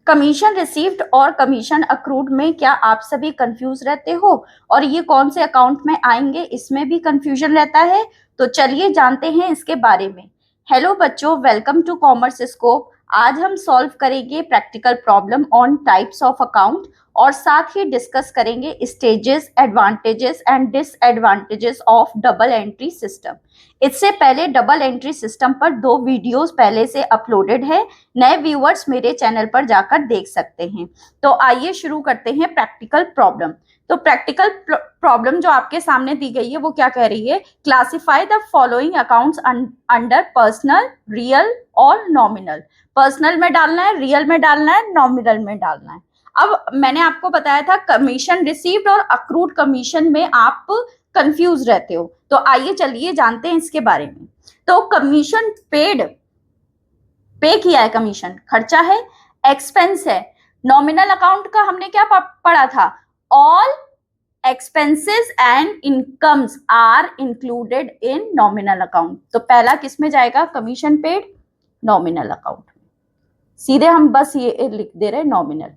Commission received और commission accrued में क्या आप सभी कंफ्यूज रहते हो और ये कौन से अकाउंट में आएंगे, इसमें भी कंफ्यूजन रहता है? तो चलिए जानते हैं इसके बारे में। हेलो बच्चों, वेलकम टू कॉमर्स स्कोप। आज हम सॉल्व करेंगे practical problem on types of account और साथ ही डिस्कस करेंगे stages, advantages and disadvantages of double entry system. इससे पहले डबल एंट्री सिस्टम पर 2 वीडियोस पहले से अपलोडेड है, नए व्यूअर्स मेरे चैनल पर जाकर देख सकते हैं। तो आइए शुरू करते हैं प्रैक्टिकल प्रॉब्लम। तो प्रैक्टिकल प्रॉब्लम जो आपके सामने दी गई है वो क्या कह रही है? Classify the following accounts under personal, real और नॉमिनल। पर्सनल में डालना है, रियल में डालना है, नॉमिनल में डालना है। अब मैंने आपको बताया था कमीशन रिसीव्ड और अक्रूड कमीशन में आप कंफ्यूज रहते हो, तो आइए चलिए जानते हैं इसके बारे में। तो कमीशन पेड, पे किया है, कमीशन खर्चा है, एक्सपेंस है। नॉमिनल अकाउंट का हमने क्या पढ़ा था? All expenses and incomes are included in nominal account. तो पहला किस में जाएगा? कमीशन पेड, नॉमिनल अकाउंट में। सीधे हम बस ये लिख दे रहे नॉमिनल।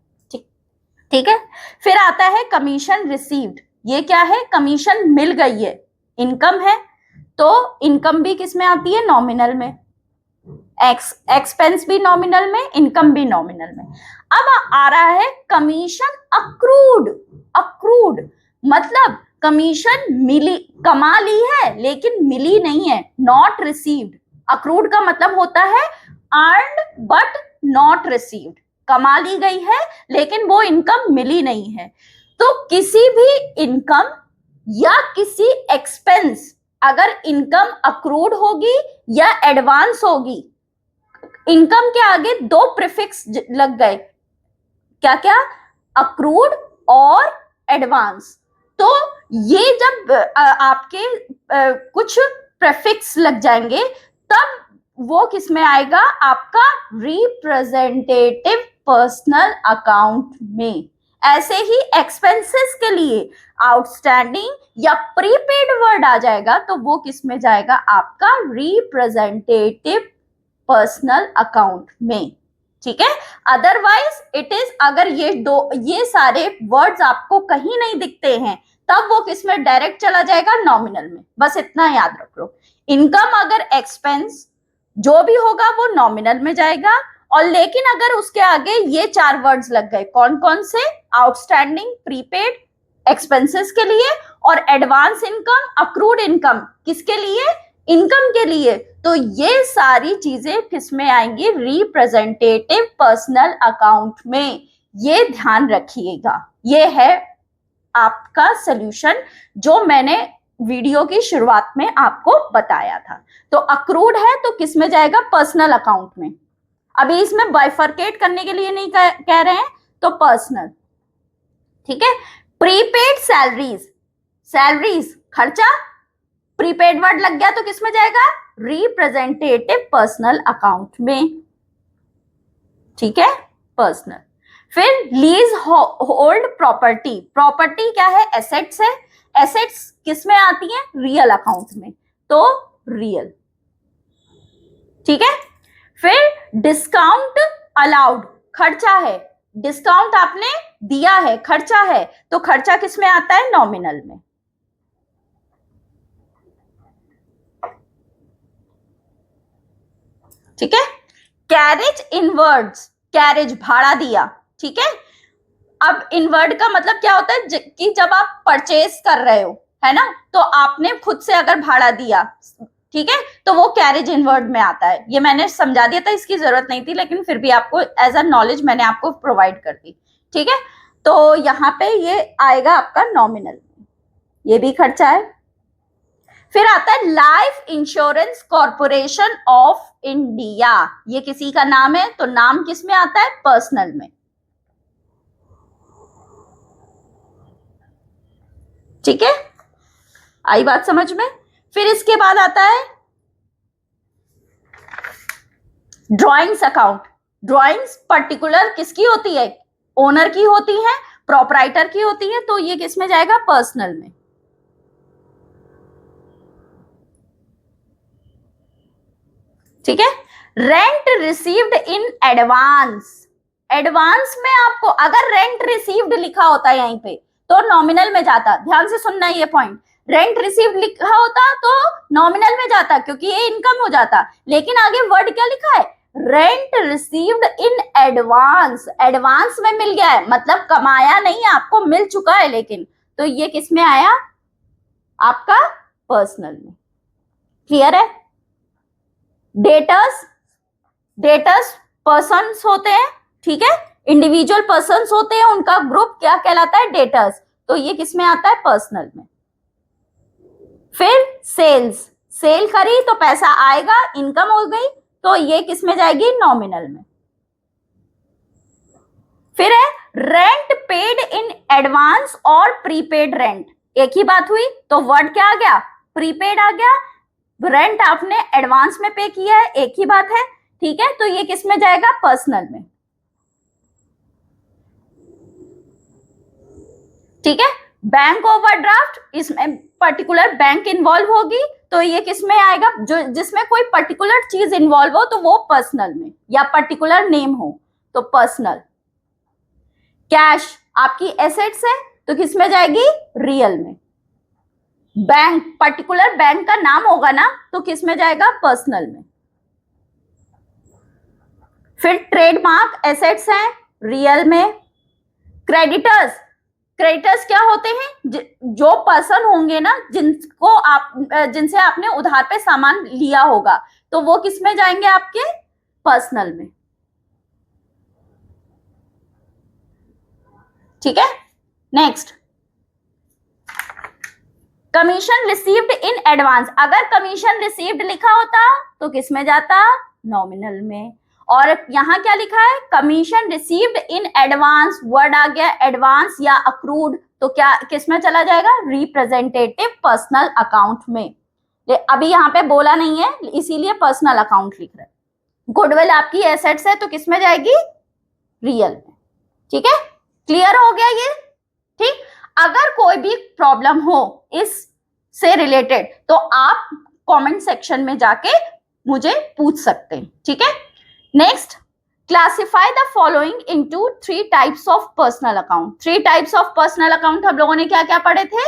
ठीक है। फिर आता है कमीशन रिसीव्ड। ये क्या है? कमीशन मिल गई है, इनकम है, तो इनकम भी किस में आती है? नॉमिनल में। एक्सपेंस भी नॉमिनल में, इनकम भी नॉमिनल में। अब आ रहा है कमीशन अक्रूड। अक्रूड मतलब कमीशन मिली, कमा ली है लेकिन मिली नहीं है, नॉट रिसीव्ड। अक्रूड का मतलब होता है अर्न्ड बट नॉट रिसीव्ड। कमा ली गई है लेकिन वो इनकम मिली नहीं है। तो किसी भी इनकम या किसी एक्सपेंस, अगर इनकम अक्रूड होगी या एडवांस होगी, इनकम के आगे 2 प्रीफिक्स लग गए, क्या क्या? अक्रूड और एडवांस। तो ये जब आपके कुछ प्रीफिक्स लग जाएंगे तब वो किस में आएगा? आपका रिप्रेजेंटेटिव पर्सनल अकाउंट में। ऐसे ही एक्सपेंसेस के लिए आउटस्टैंडिंग या प्रीपेड वर्ड आ जाएगा तो वो किस में जाएगा? आपका रिप्रेजेंटेटिव पर्सनल अकाउंट में। ठीक है। अदरवाइज इट इज, अगर ये सारे वर्ड्स आपको कहीं नहीं दिखते हैं तब वो किस में डायरेक्ट चला जाएगा? नॉमिनल में। बस इतना याद रख लो। इनकम अगर एक्सपेंस जो भी होगा वो नॉमिनल में जाएगा, और लेकिन अगर उसके आगे ये 4 वर्ड्स लग गए, कौन कौन से? आउटस्टैंडिंग, प्रीपेड एक्सपेंसेस के लिए, और एडवांस इनकम, अक्रूड इनकम किसके लिए? इनकम के लिए। तो ये सारी चीजें किसमें आएंगी? रिप्रेजेंटेटिव पर्सनल अकाउंट में। ये ध्यान रखिएगा। ये है आपका सॉल्यूशन जो मैंने वीडियो की शुरुआत में आपको बताया था। तो अक्रूड है तो किस में जाएगा? पर्सनल अकाउंट में। अभी इसमें बाइफरकेट करने के लिए नहीं कह रहे हैं, तो पर्सनल। ठीक है। प्रीपेड सैलरीज, सैलरीज खर्चा, प्रीपेड वर्ड लग गया तो किस में जाएगा? रिप्रेजेंटेटिव पर्सनल अकाउंट में। ठीक है, पर्सनल। फिर लीज होल्ड प्रॉपर्टी, प्रॉपर्टी क्या है? एसेट्स है। एसेट्स किस में आती है? रियल अकाउंट में, तो रियल। ठीक है। फिर डिस्काउंट अलाउड, खर्चा है, डिस्काउंट आपने दिया है, खर्चा है, तो खर्चा किस में आता है? नॉमिनल में। ठीक है। कैरेज इनवर्ड्स, कैरेज भाड़ा दिया। ठीक है। अब इनवर्ड का मतलब क्या होता है? कि जब आप परचेज कर रहे हो, है ना, तो आपने खुद से अगर भाड़ा दिया, ठीक है, तो वो कैरेज इनवर्ड में आता है। ये मैंने समझा दिया था, इसकी जरूरत नहीं थी, लेकिन फिर भी आपको एज अ नॉलेज मैंने आपको प्रोवाइड कर दी। ठीक है। तो यहाँ पे ये आएगा आपका नॉमिनल, ये भी खर्चा है। फिर आता है life insurance corporation of India, ये किसी का नाम है, तो नाम किस में आता है? पर्सनल में। ठीक है, आई बात समझ में? फिर इसके बाद आता है ड्राइंग्स अकाउंट। ड्राइंग्स पर्टिकुलर किसकी होती है? ओनर की होती है, प्रोपराइटर की होती है, तो ये किस में जाएगा? पर्सनल में। ठीक है। Rent received in advance, advance में आपको अगर रेंट रिसीव्ड लिखा होता यहीं पे तो नॉमिनल में जाता, ध्यान से सुनना ये पॉइंट, रेंट रिसीव्ड लिखा होता तो नॉमिनल में जाता क्योंकि ये इनकम हो जाता, लेकिन आगे वर्ड क्या लिखा है, rent received in advance, advance में मिल गया है मतलब कमाया नहीं, आपको मिल चुका है, लेकिन तो ये किस में आया, आपका पर्सनल में। क्लियर है? डेटर्स, डेटर्स पर्सन्स होते हैं, ठीक है, इंडिविजुअल पर्सन्स होते हैं, उनका ग्रुप क्या कहलाता है, डेटर्स, तो ये किस में आता है, पर्सनल में। फिर सेल्स, सेल करी तो पैसा आएगा, इनकम हो गई, तो ये किस में जाएगी, नॉमिनल में। फिर है रेंट पेड इन एडवांस और प्रीपेड रेंट, एक ही बात हुई, तो वर्ड क्या आ गया, प्रीपेड आ गया, रेंट आपने एडवांस में पे किया है, एक ही बात है, ठीक है, तो ये किस में जाएगा, पर्सनल में। ठीक है, बैंक ओवरड्राफ्ट, इसमें पर्टिकुलर बैंक इन्वॉल्व होगी, तो ये किस में आएगा, जो जिसमें कोई पर्टिकुलर चीज इन्वॉल्व हो तो वो पर्सनल में, या पर्टिकुलर नेम हो तो पर्सनल। कैश आपकी एसेट्स है तो किस में जाएगी, रियल में। बैंक, पर्टिकुलर बैंक का नाम होगा ना तो किस में जाएगा, पर्सनल में। फिर ट्रेडमार्क एसेट्स हैं, रियल में। क्रेडिटर्स, क्रेडिटर्स क्या होते हैं, जो पर्सन होंगे ना जिनको आप, जिनसे आपने उधार पे सामान लिया होगा, तो वो किस में जाएंगे, आपके पर्सनल में। ठीक है, next, commission received in advance, अगर कमीशन रिसीव्ड लिखा होता तो किस में जाता, नॉमिनल में, और यहां क्या लिखा है, commission received in advance, word आ गया एडवांस या अक्रूड, तो क्या किस में चला जाएगा, रिप्रेजेंटेटिव पर्सनल अकाउंट में। अभी यहाँ पे बोला नहीं है इसीलिए पर्सनल अकाउंट लिख रहे हैं। गुडविल आपकी एसेट्स है तो किस में जाएगी, रियल में। ठीक है, क्लियर हो गया ये, ठीक। अगर कोई भी प्रॉब्लम हो इस से रिलेटेड तो आप कमेंट सेक्शन में जाके मुझे पूछ सकते हैं, ठीक है। Next, classify the following into 3 types of personal account. 3 types of personal account हम लोगों ने क्या क्या पढ़े थे,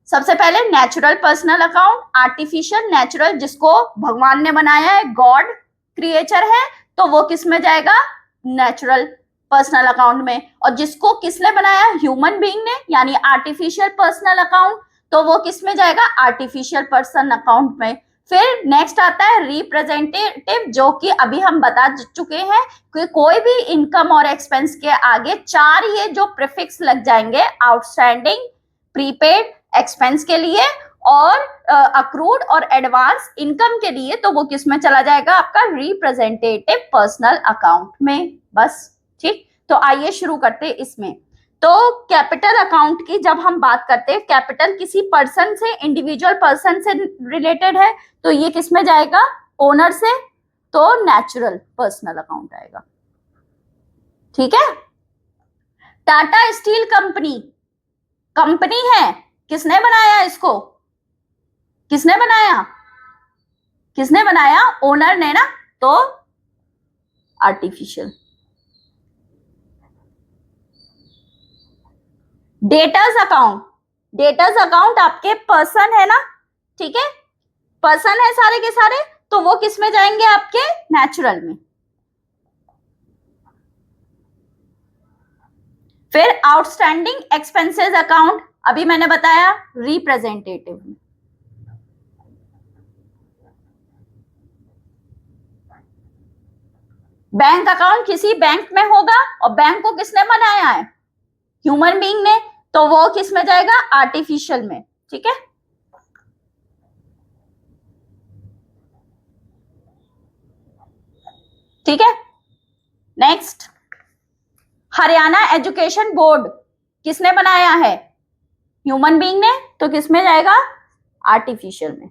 सबसे पहले natural personal account, artificial, natural जिसको भगवान ने बनाया है, गॉड क्रिएचर है तो वो किस में जाएगा, नेचुरल पर्सनल अकाउंट में, और जिसको किसने बनाया, ह्यूमन बीइंग ने, यानी आर्टिफिशियल पर्सनल अकाउंट, तो वो किस में जाएगा, आर्टिफिशियल पर्सन अकाउंट में। फिर नेक्स्ट आता है रिप्रेजेंटेटिव, जो कि अभी हम बता चुके हैं कि कोई भी इनकम और एक्सपेंस के आगे 4 ये जो प्रीफिक्स लग जाएंगे, आउटस्टैंडिंग, प्रीपेड एक्सपेंस के लिए, और अक्रूड और एडवांस इनकम के लिए, तो वो किस में चला जाएगा, आपका रिप्रेजेंटेटिव पर्सनल अकाउंट में। बस, ठीक। तो आइए शुरू करते हैं इसमें। तो कैपिटल अकाउंट की जब हम बात करते हैं, कैपिटल किसी पर्सन से, इंडिविजुअल पर्सन से रिलेटेड है, तो ये किस में जाएगा, ओनर से, तो नेचुरल पर्सनल अकाउंट आएगा। ठीक है, टाटा स्टील कंपनी, कंपनी है, किसने बनाया इसको, किसने बनाया, किसने बनाया, ओनर ने ना, तो artificial. Debtors account, debtors account आपके पर्सन है ना, ठीक है, पर्सन है सारे के सारे, तो वो किस में जाएंगे, आपके नेचुरल में। फिर आउटस्टैंडिंग एक्सपेंसेस अकाउंट, अभी मैंने बताया रिप्रेजेंटेटिव में। बैंक अकाउंट किसी बैंक में होगा, और बैंक को किसने बनाया है, ह्यूमन बीइंग ने, तो वो किस में जाएगा, आर्टिफिशियल में। ठीक है, ठीक है। नेक्स्ट, हरियाणा एजुकेशन बोर्ड किसने बनाया है, ह्यूमन बीइंग ने, तो किस में जाएगा, आर्टिफिशियल में।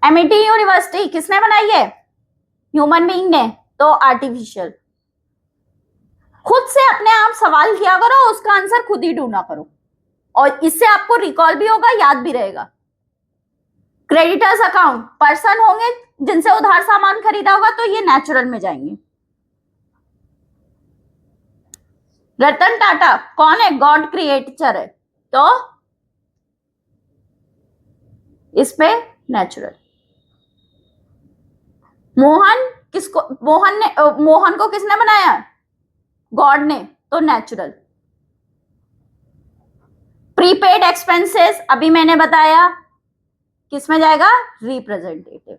एमआईटी यूनिवर्सिटी किसने बनाई है, ह्यूमन बीइंग ने, तो आर्टिफिशियल। खुद से अपने आप सवाल किया करो, उसका आंसर खुद ही ढूंढा करो, और इससे आपको रिकॉल भी होगा, याद भी रहेगा। क्रेडिटर्स अकाउंट पर्सन होंगे जिनसे उधार सामान खरीदा होगा, तो ये नेचुरल में जाएंगे। रतन टाटा कौन है? गॉड क्रिएचर है, तो इसपे नेचुरल। मोहन किसको, मोहन को किसने बनाया? गॉड ने, तो नेचुरल। प्रीपेड एक्सपेंसेस अभी मैंने बताया किसमें जाएगा? रिप्रेजेंटेटिव।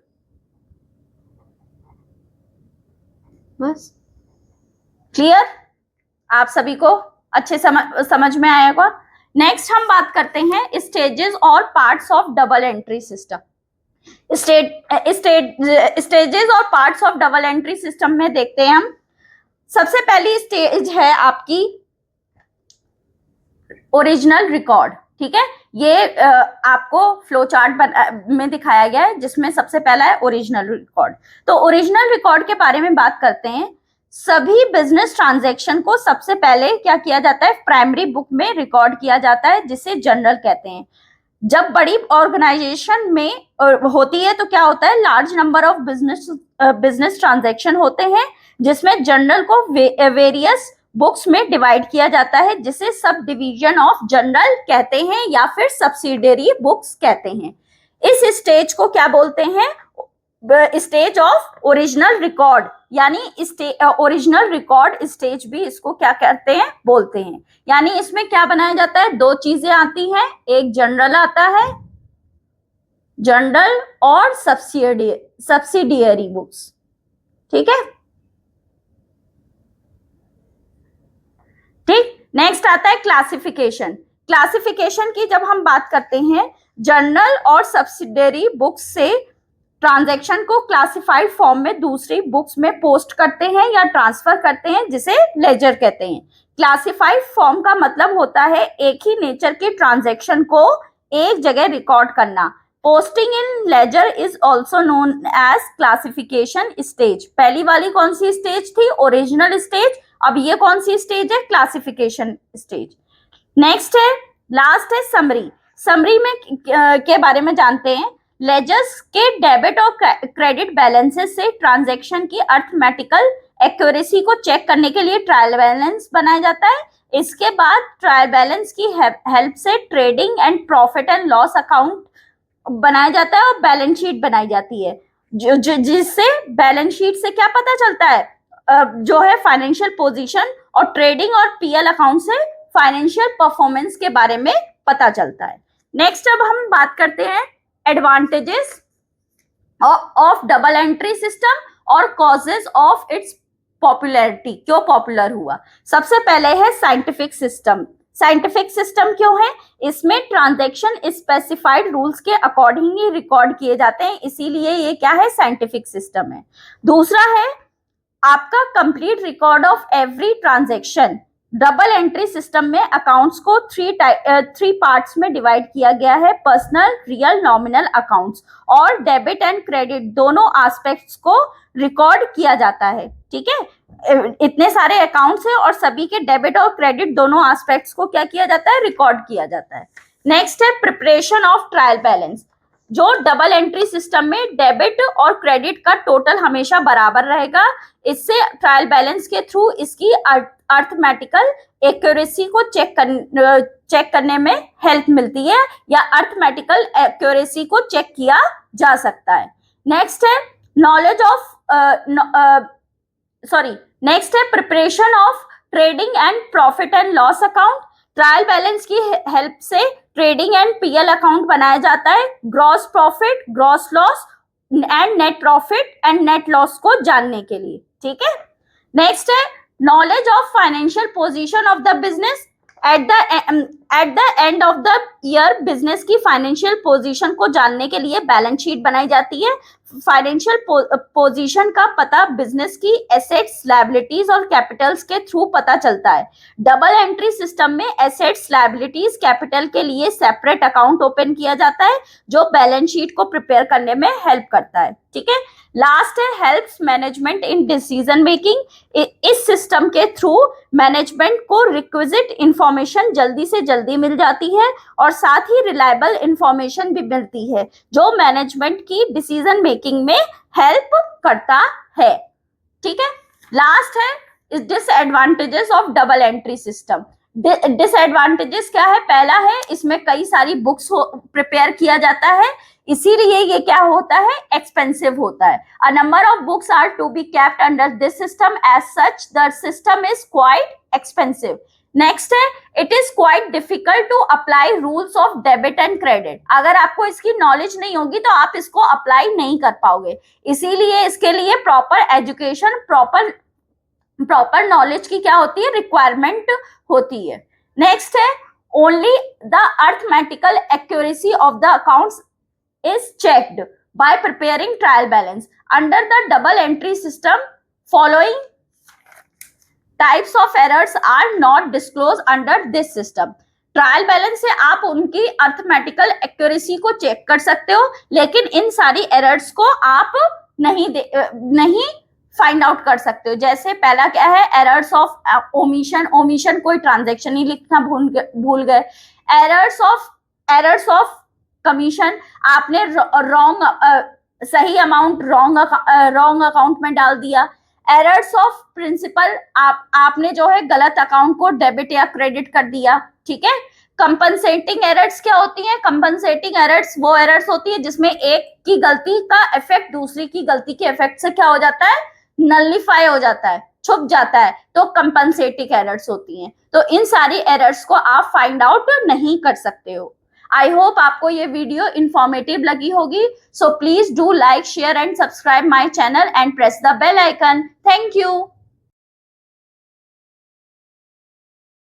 बस क्लियर, आप सभी को अच्छे समझ में आएगा। नेक्स्ट हम बात करते हैं स्टेजेस और parts of double entry system. Stages और parts of double entry system में देखते हैं हम। सबसे पहली स्टेज है आपकी ओरिजिनल रिकॉर्ड, ठीक है। ये आपको फ्लो चार्ट में दिखाया गया है, जिसमें सबसे पहला है ओरिजिनल रिकॉर्ड। तो ओरिजिनल रिकॉर्ड के बारे में बात करते हैं। सभी बिजनेस ट्रांजैक्शन को सबसे पहले क्या किया जाता है? प्राइमरी बुक में रिकॉर्ड किया जाता है, जिसे जर्नल कहते हैं। जब बड़ी ऑर्गेनाइजेशन में होती है तो क्या होता है? Large number of business transaction होते हैं, जिसमें जर्नल को वेरियस बुक्स में डिवाइड किया जाता है, जिसे सब डिवीजन ऑफ जर्नल कहते हैं या फिर सब्सिडियरी बुक्स कहते हैं। इस स्टेज को क्या बोलते हैं? स्टेज ऑफ ओरिजिनल रिकॉर्ड, यानी ओरिजिनल रिकॉर्ड स्टेज भी इसको क्या कहते हैं? बोलते हैं। यानी इसमें क्या बनाया जाता है? दो चीजें आती हैं, एक जर्नल आता है, जर्नल, और सब्सिडियरी बुक्स, ठीक है। ठीक, नेक्स्ट आता है क्लासिफिकेशन। क्लासिफिकेशन की जब हम बात करते हैं, जर्नल और सब्सिडियरी बुक्स से ट्रांजैक्शन को क्लासिफाइड फॉर्म में दूसरी बुक्स में पोस्ट करते हैं या ट्रांसफर करते हैं, जिसे लेजर कहते हैं। क्लासिफाइड फॉर्म का मतलब होता है एक ही नेचर के ट्रांजैक्शन को एक जगह रिकॉर्ड करना। Posting in ledger is also known as classification stage. पहली वाली कौन सी स्टेज थी? Original stage. अब ये कौन सी स्टेज है? Classification stage. नेक्स्ट है, लास्ट है समरी। समरी में के बारे में जानते हैं। लेजर्स के डेबिट और क्रेडिट बैलेंसेस से ट्रांजैक्शन की अर्थमेटिकल एक्यूरेसी को चेक करने के लिए ट्रायल बैलेंस बनाया जाता है। इसके बाद ट्रायल बैलेंस की हेल्प से trading and profit and loss account बनाया जाता है और बैलेंस शीट बनाई जाती है, जिससे बैलेंस शीट से क्या पता चलता है? जो है फाइनेंशियल पोजीशन, और ट्रेडिंग और पीएल अकाउंट से फाइनेंशियल परफॉर्मेंस के बारे में पता चलता है। नेक्स्ट अब हम बात करते हैं advantages of double entry system और कॉजेज ऑफ इट्स पॉपुलैरिटी, क्यों पॉपुलर हुआ। सबसे पहले है साइंटिफिक सिस्टम। साइंटिफिक सिस्टम क्यों है? इसमें ट्रांजैक्शन स्पेसिफाइड रूल्स के अकॉर्डिंग ही रिकॉर्ड किए जाते हैं, इसीलिए ये क्या है? साइंटिफिक सिस्टम है। दूसरा है आपका complete record of every transaction. Double entry system में अकाउंट्स को थ्री पार्ट्स में डिवाइड किया गया है, पर्सनल, रियल, नॉमिनल अकाउंट्स, और डेबिट एंड क्रेडिट दोनों एस्पेक्ट्स को रिकॉर्ड किया जाता है, ठीक है। इतने सारे अकाउंट्स हैं और सभी के डेबिट और क्रेडिट दोनों एस्पेक्ट्स को क्या किया जाता है? रिकॉर्ड किया जाता है। नेक्स्ट है प्रिपरेशन ऑफ ट्रायल बैलेंस। जो डबल एंट्री सिस्टम में डेबिट और क्रेडिट का टोटल हमेशा बराबर रहेगा। इससे ट्रायल बैलेंस के थ्रू इसकी अर्थमेटिकल एक्यूरेसी को चेक करने में हेल्प मिलती है, या अर्थमेटिकल एक्यूरेसी को चेक किया जा सकता है। नेक्स्ट है नॉलेज ऑफ नेक्स्ट है preparation of trading and profit and loss account. Trial balance की हेल्प से ट्रेडिंग एंड पीएल अकाउंट बनाया जाता है, gross profit, gross loss and net profit and net loss को जानने के लिए, ठीक है। नेक्स्ट है knowledge of financial position of the business. At the end of the year business की फाइनेंशियल पोजीशन को जानने के लिए बैलेंस शीट बनाई जाती है। फाइनेंशियल पोजीशन का पता बिजनेस की एसेट्स, लायबिलिटीज और कैपिटल्स के थ्रू पता चलता है। डबल एंट्री सिस्टम में एसेट्स, लायबिलिटीज, कैपिटल के लिए सेपरेट अकाउंट ओपन किया जाता है, जो बैलेंस शीट को प्रिपेयर करने में हेल्प करता है, ठीक है। लास्ट है helps management in decision making. इस सिस्टम के थ्रू मैनेजमेंट को रिक्विजिट इंफॉर्मेशन जल्दी से जल्दी जल्दी मिल जाती है और साथ ही रिलायबल इंफॉर्मेशन भी मिलती है जो मैनेजमेंट की डिसीजन मेकिंग में हेल्प करता है। ठीक है, लास्ट है इस disadvantages of double entry system. Disadvantages क्या है? पहला है इसमें कई सारी बुक्स प्रिपेयर किया जाता है, इसीलिए ये क्या होता है, एक्सपेंसिव होता है। A number of books are to be kept under this system, as such the system is quite expensive. Next है it is quite difficult to apply rules of debit and credit. अगर आपको इसकी knowledge नहीं होगी तो आप इसको apply नहीं कर पाओगे, इसीलिए इसके लिए प्रॉपर एजुकेशन, प्रॉपर नॉलेज की क्या होती है, रिक्वायरमेंट होती है। नेक्स्ट है only the arithmetical accuracy of the accounts is checked by preparing trial balance. Under the double entry system, following types of errors are not disclosed under this system. Trial balance से आप उनकी arithmetical accuracy को check कर सकते हो, लेकिन इन सारी errors को आप नहीं फाइंड आउट कर सकते हो। जैसे पहला क्या है, एरर्स ऑफ ओमिशन, कोई ट्रांजेक्शन ही लिखना भूल गए। एरर्स ऑफ कमीशन, आपने सही अमाउंट रॉन्ग अकाउंट में डाल दिया। एरर्स ऑफ प्रिंसिपल, आपने जो है गलत अकाउंट को डेबिट या क्रेडिट कर दिया। ठीक है। कंपनसेटिंग एरर्स क्या होती हैं? कंपनसेटिंग एरर्स वो एरर्स होती है जिसमें एक की गलती का इफेक्ट दूसरी की गलती के इफेक्ट से क्या हो जाता है, नलिफाई हो जाता है, छुप जाता है, तो कंपनसेटिंग एरर्स होती हैं। तो इन सारी एरर्स को आप फाइंड आउट नहीं कर सकते हो। आई होप आपको ये वीडियो इंफॉर्मेटिव लगी होगी, so please do like, share and subscribe my channel and press the bell icon. Thank you.